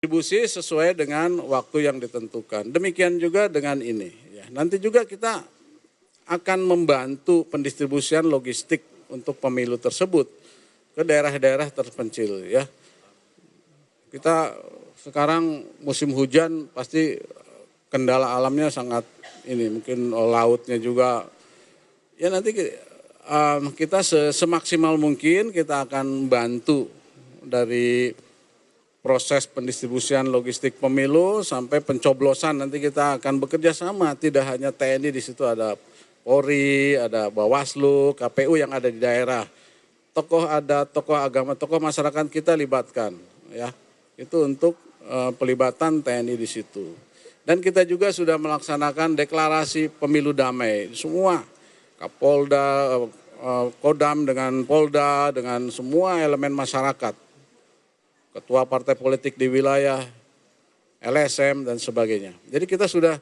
distribusi sesuai dengan waktu yang ditentukan. Demikian juga dengan ini. Ya, nanti juga kita akan membantu pendistribusian logistik untuk pemilu tersebut ke daerah-daerah terpencil. Ya, kita sekarang musim hujan pasti kendala alamnya sangat ini, mungkin lautnya juga. Ya nanti kita semaksimal mungkin kita akan bantu dari proses pendistribusian logistik pemilu sampai pencoblosan. Nanti kita akan bekerja sama, tidak hanya TNI, di situ ada Polri, ada Bawaslu, KPU yang ada di daerah. Tokoh agama, tokoh masyarakat kita libatkan, ya. Itu untuk pelibatan TNI di situ. Dan kita juga sudah melaksanakan deklarasi pemilu damai. Semua Kapolda, Kodam dengan Polda, dengan semua elemen masyarakat. Ketua partai politik di wilayah, LSM dan sebagainya. Jadi kita sudah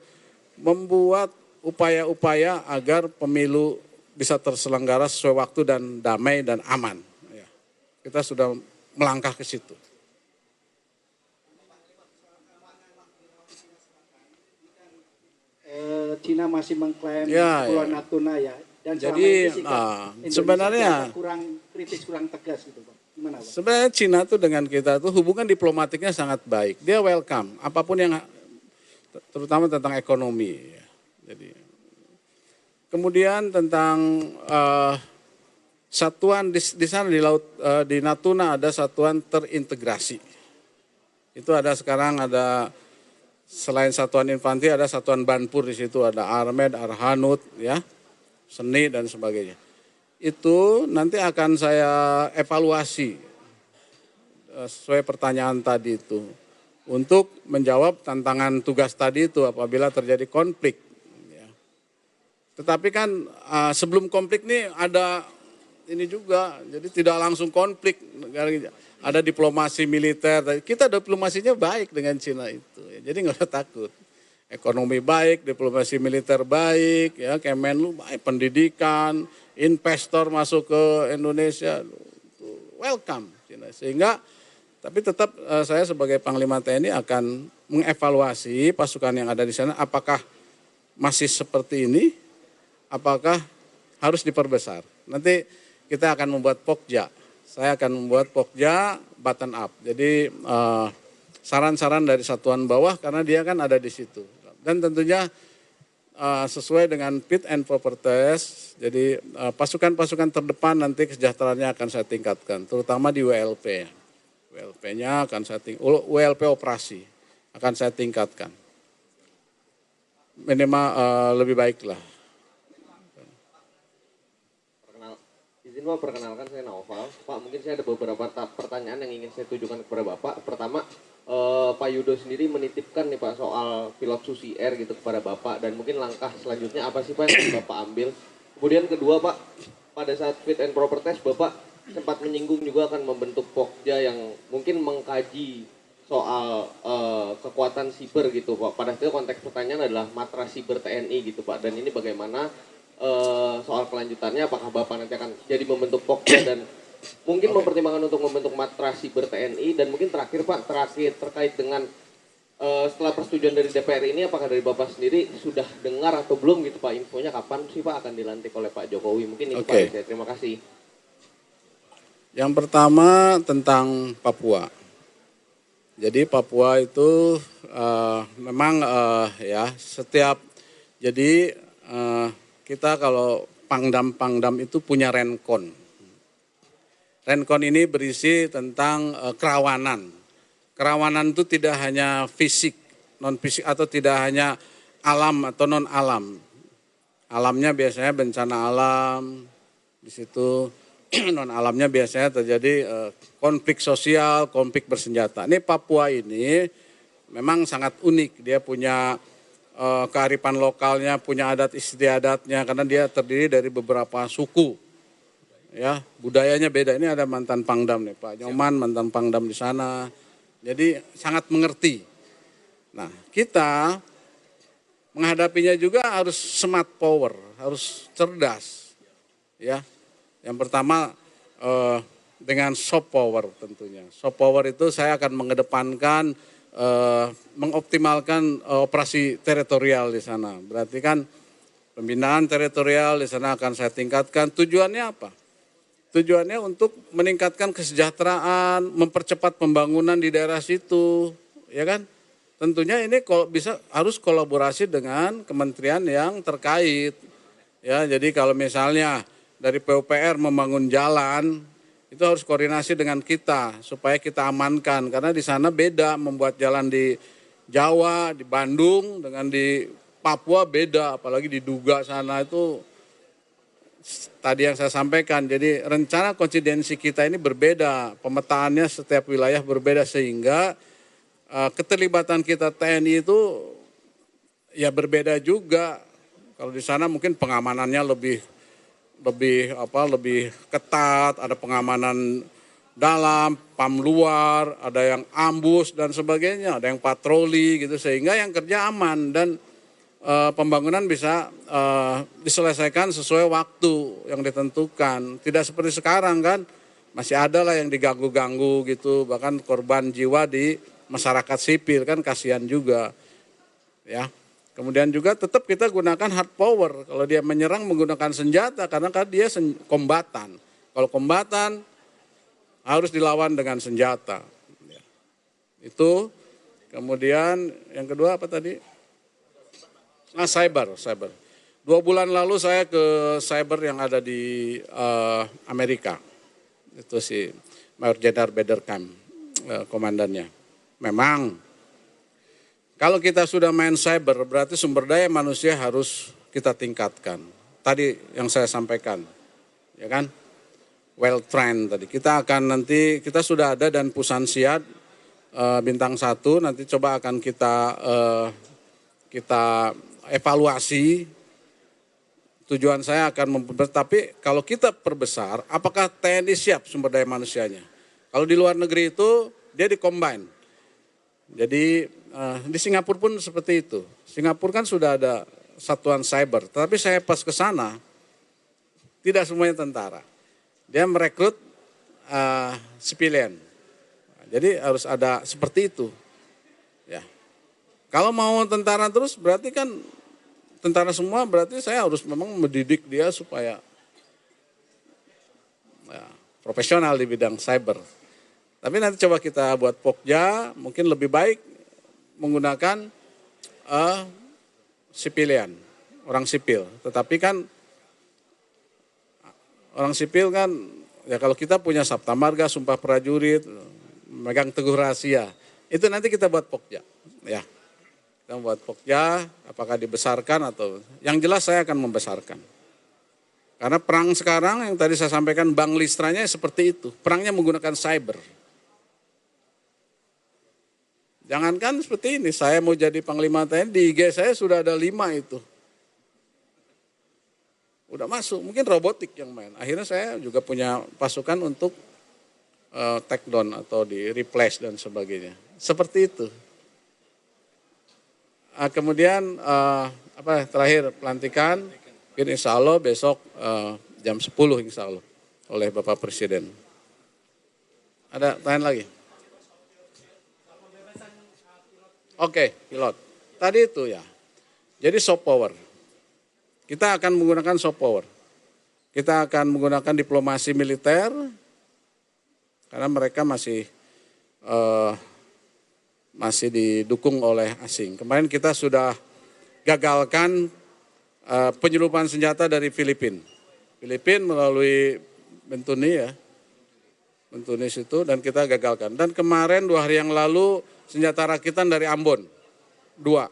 membuat upaya-upaya agar pemilu bisa terselenggara sesuai waktu dan damai dan aman. Kita sudah melangkah ke situ. Cina masih mengklaim Pulau Natuna ya. Dan jadi sebenarnya kurang kritis, kurang tegas gitu Pak. Gimana, Pak? Sebenarnya Cina tuh dengan kita tuh hubungan diplomatiknya sangat baik. Dia welcome apapun yang terutama tentang ekonomi. Ya. Jadi kemudian tentang satuan di sana di laut di Natuna ada satuan terintegrasi. Itu ada sekarang ada selain satuan infanteri ada satuan Banpur di situ, ada Armed, Arhanud, ya, Seni dan sebagainya. Itu nanti akan saya evaluasi sesuai pertanyaan tadi itu untuk menjawab tantangan tugas tadi itu apabila terjadi konflik. Ya. Tetapi kan sebelum konflik nih ada ini juga, jadi tidak langsung konflik. Ada diplomasi militer, kita diplomasinya baik dengan Cina itu, jadi nggak usah takut. Ekonomi baik, diplomasi militer baik, ya Kemenlu baik, pendidikan, investor masuk ke Indonesia, welcome Cina. Sehingga, tapi tetap saya sebagai Panglima TNI akan mengevaluasi pasukan yang ada di sana, apakah masih seperti ini, apakah harus diperbesar. Nanti kita akan membuat Pokja. Saya akan membuat Pokja button up. Jadi saran-saran dari satuan bawah karena dia kan ada di situ. Dan tentunya sesuai dengan fit and proper test. Jadi pasukan-pasukan terdepan nanti kesejahteraannya akan saya tingkatkan. Terutama di WLP. WLP-nya akan saya tingkatkan. WLP operasi akan saya tingkatkan. Minimal lebih baik lah. Izin Pak, perkenalkan saya Naufal. Pak, mungkin saya ada beberapa pertanyaan yang ingin saya tujukan kepada Bapak. Pertama, Pak Yudo sendiri menitipkan nih Pak soal pilot Susi Air gitu kepada Bapak. Dan mungkin langkah selanjutnya apa sih Pak yang Bapak ambil? Kemudian kedua Pak, pada saat fit and proper test Bapak sempat menyinggung juga akan membentuk Pokja yang mungkin mengkaji soal kekuatan siber gitu Pak. Pada itu konteks pertanyaan adalah matra siber TNI gitu Pak. Dan ini bagaimana soal kelanjutannya, apakah Bapak nanti akan jadi membentuk Pokja dan mungkin mempertimbangkan untuk membentuk matra siber TNI. Dan mungkin terakhir Pak, terkait dengan setelah persetujuan dari DPR ini, apakah dari Bapak sendiri sudah dengar atau belum gitu Pak, infonya kapan sih Pak akan dilantik oleh Pak Jokowi? Mungkin itu Pak, saya terima kasih. Yang pertama tentang Papua. Jadi Papua itu memang ya setiap, jadi kita kalau Pangdam itu punya Renkon. Renkon ini berisi tentang kerawanan. Kerawanan itu tidak hanya fisik, non fisik atau tidak hanya alam atau non alam. Alamnya biasanya bencana alam, di situ non alamnya biasanya terjadi konflik sosial, konflik bersenjata. Ini Papua ini memang sangat unik, dia punya kearifan lokalnya, punya adat istiadatnya karena dia terdiri dari beberapa suku. Ya, budayanya beda. Ini ada mantan Pangdam nih, Pak Nyoman, mantan Pangdam di sana. Jadi sangat mengerti. Nah, kita menghadapinya juga harus smart power, harus cerdas. Ya. Yang pertama dengan soft power tentunya. Soft power itu saya akan mengedepankan mengoptimalkan operasi teritorial di sana. Berarti kan pembinaan teritorial di sana akan saya tingkatkan. Tujuannya apa? Tujuannya untuk meningkatkan kesejahteraan, mempercepat pembangunan di daerah situ, ya kan? Tentunya ini kalau bisa harus kolaborasi dengan kementerian yang terkait. Ya, jadi kalau misalnya dari PUPR membangun jalan, itu harus koordinasi dengan kita supaya kita amankan, karena di sana beda membuat jalan di Jawa, di Bandung dengan di Papua beda, apalagi di Duga sana itu tadi yang saya sampaikan. Jadi rencana konsidensi kita ini berbeda, pemetaannya setiap wilayah berbeda sehingga keterlibatan kita TNI itu ya berbeda juga. Kalau di sana mungkin pengamanannya lebih ketat, ada pengamanan dalam, PAM luar, ada yang ambus dan sebagainya, ada yang patroli gitu sehingga yang kerja aman dan pembangunan bisa diselesaikan sesuai waktu yang ditentukan. Tidak seperti sekarang kan, masih ada lah yang diganggu-ganggu gitu, bahkan korban jiwa di masyarakat sipil kan kasihan juga. Ya. Kemudian juga tetap kita gunakan hard power. Kalau dia menyerang menggunakan senjata karena kan dia kombatan. Kalau kombatan harus dilawan dengan senjata. Ya. Itu. Kemudian yang kedua apa tadi? Cyber. 2 bulan lalu saya ke cyber yang ada di Amerika. Itu si Mayor Jenderal Bederkamp, komandannya. Memang kalau kita sudah main cyber, berarti sumber daya manusia harus kita tingkatkan. Tadi yang saya sampaikan, ya kan? Well trained tadi. Kita sudah ada dan Pusan Siad bintang 1 nanti coba akan kita evaluasi. Tujuan saya akan tapi kalau kita perbesar, apakah TNI siap sumber daya manusianya? Kalau di luar negeri itu dia di-combine. Jadi di Singapura pun seperti itu. Singapura kan sudah ada satuan cyber, tapi saya pas ke sana tidak semuanya tentara. Dia merekrut sipilian. Jadi harus ada seperti itu. Ya. Kalau mau tentara terus berarti kan tentara semua, berarti saya harus memang mendidik dia supaya profesional di bidang cyber. Tapi nanti coba kita buat Pokja, mungkin lebih baik menggunakan sipilian, orang sipil. Tetapi kan orang sipil kan, ya kalau kita punya Sabta Marga, Sumpah Prajurit, megang teguh rahasia, itu nanti kita buat Pokja. Ya, kita buat Pokja, apakah dibesarkan atau, yang jelas saya akan membesarkan. Karena perang sekarang yang tadi saya sampaikan, Bang Listranya seperti itu, perangnya menggunakan cyber. Jangankan seperti ini, saya mau jadi Panglima TNI, di IG saya sudah ada 5 itu. Udah masuk, mungkin robotik yang main. Akhirnya saya juga punya pasukan untuk take down atau di replace dan sebagainya. Seperti itu. Kemudian terakhir pelantikan, mungkin insya Allah besok jam 10 insya Allah oleh Bapak Presiden. Ada tanya lagi? Oke, pilot. Tadi itu ya. Jadi soft power. Kita akan menggunakan soft power. Kita akan menggunakan diplomasi militer karena mereka masih didukung oleh asing. Kemarin kita sudah gagalkan penyelundupan senjata dari Filipina. Filipina melalui Bentuni ya. Bentunis itu dan kita gagalkan. Dan kemarin 2 hari yang lalu senjata rakitan dari Ambon, 2.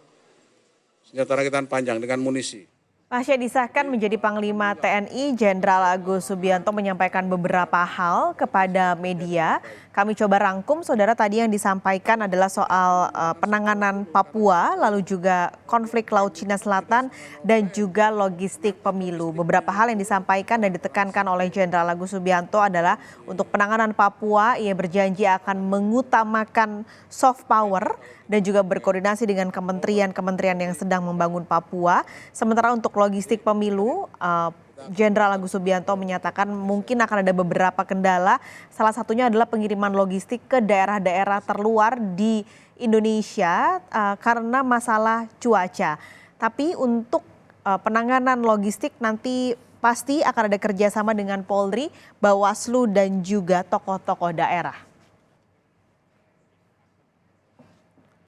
Senjata rakitan panjang dengan munisi. Pasca disahkan menjadi Panglima TNI, Jenderal Agus Subianto menyampaikan beberapa hal kepada media. Kami coba rangkum, saudara, tadi yang disampaikan adalah soal penanganan Papua, lalu juga konflik Laut Cina Selatan, dan juga logistik pemilu. Beberapa hal yang disampaikan dan ditekankan oleh Jenderal Agus Subianto adalah untuk penanganan Papua, ia berjanji akan mengutamakan soft power dan juga berkoordinasi dengan kementerian-kementerian yang sedang membangun Papua. Sementara untuk logistik pemilu, Jenderal Agus Subianto menyatakan mungkin akan ada beberapa kendala. Salah satunya adalah pengiriman logistik ke daerah-daerah terluar di Indonesia karena masalah cuaca. Tapi untuk penanganan logistik nanti pasti akan ada kerjasama dengan Polri, Bawaslu, dan juga tokoh-tokoh daerah.